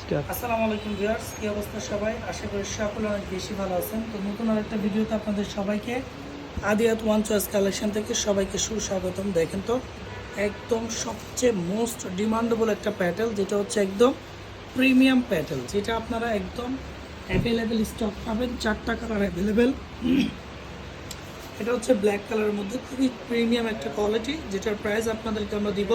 Start. আসসালামু আলাইকুম viewers, কি অবস্থা সবাই? আশা করি সকলে অনেক বেশি ভালো আছেন। তো নতুন আরেকটা ভিডিওতে আপনাদের সবাইকে আদিয়াত ওয়ান চয়েস কালেকশন থেকে সবাইকে সুস্বাগতম। দেখেন তো একদম সবচেয়ে মোস্ট ডিমান্ডেবল একটা প্যাটেল, যেটা হচ্ছে একদম প্রিমিয়াম প্যাটেল, যেটা আপনারা একদম অ্যাভেলেবেল স্টক পাবেন। 4টা কালার অ্যাভেলেবেল। এটা হচ্ছে ব্ল্যাক কালারের মধ্যে খুবই প্রিমিয়াম একটা কোয়ালিটি, যেটার প্রাইস আপনাদেরকে আমরা দিব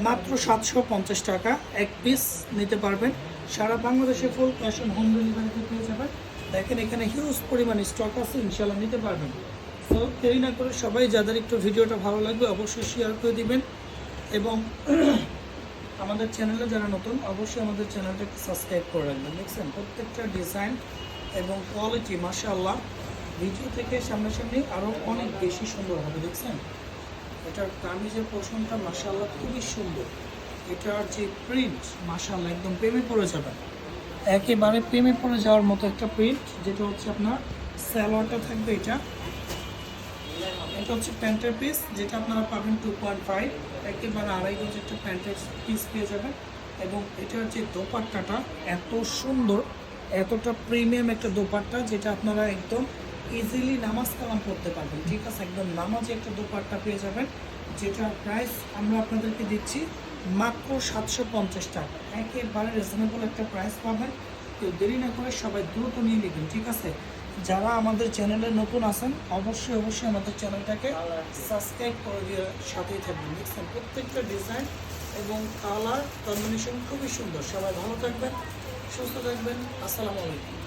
মাত্র 750 টাকা। এক পিস নিতে পারবেন, সারা বাংলাদেশে ফুল ক্যাশ অন হোম ডেলিভারিতে পেয়ে যাবেন। দেখেন এখানে হিউজ পরিমাণ স্টক আছে, ইনশাল্লাহ নিতে পারবেন। তো দেরি না করে সবাই, যাদের একটু ভিডিওটা ভালো লাগবে অবশ্যই শেয়ার করে দিবেন, এবং আমাদের চ্যানেলে যারা নতুন অবশ্যই আমাদের চ্যানেলটাকে সাবস্ক্রাইব করে রাখবেন। দেখছেন প্রত্যেকটা ডিজাইন এবং কোয়ালিটি মাশাআল্লাহ ভিডিও থেকে সামনাসামনি আরও অনেক বেশি সুন্দর হবে। দেখছেন এটার কামিজের পোর্শনটা মাশাআল্লাহ খুবই সুন্দর। এটার যে প্রিন্ট মাশাআল্লাহ একদম প্রেমে পড়ে যাবেন, একেবারে প্রেমে পড়ে যাওয়ার মতো একটা প্রিন্ট। যেটা হচ্ছে আপনার সালোয়ারটা থাকবে, এটা হচ্ছে প্যান্টের পিস, যেটা আপনারা পাবেন 2.5, একেবারে আড়াই গজ একটা প্যান্টের পিস পেয়ে যাবেন। এবং এটার যে দোপাট্টাটা এত সুন্দর, এতটা প্রিমিয়াম একটা দোপাট্টা, যেটা আপনারা একদম ইজিলি নামাজ কালাম করতে পারবেন। ঠিক আছে, একদম নামাজে একটা দোপাট্টা পেয়ে যাবেন, যেটার প্রাইস আমরা আপনাদেরকে দিচ্ছি মাত্র 750 টাকা। একেবারে রিজনেবল একটা প্রাইস পাবেন। কেউ দেরি না করে সবাই দ্রুত নিয়ে নেবেন। ঠিক আছে, যারা আমাদের চ্যানেলে নতুন আছেন অবশ্যই আমাদের চ্যানেলটাকে সাবস্ক্রাইব করে দিয়ে সাথেই থাকবেন। দেখছেন প্রত্যেকটা ডিজাইন এবং কালার কম্বিনেশন খুবই সুন্দর। সবাই ভালো থাকবেন, সুস্থ থাকবেন। আসসালামু আলাইকুম।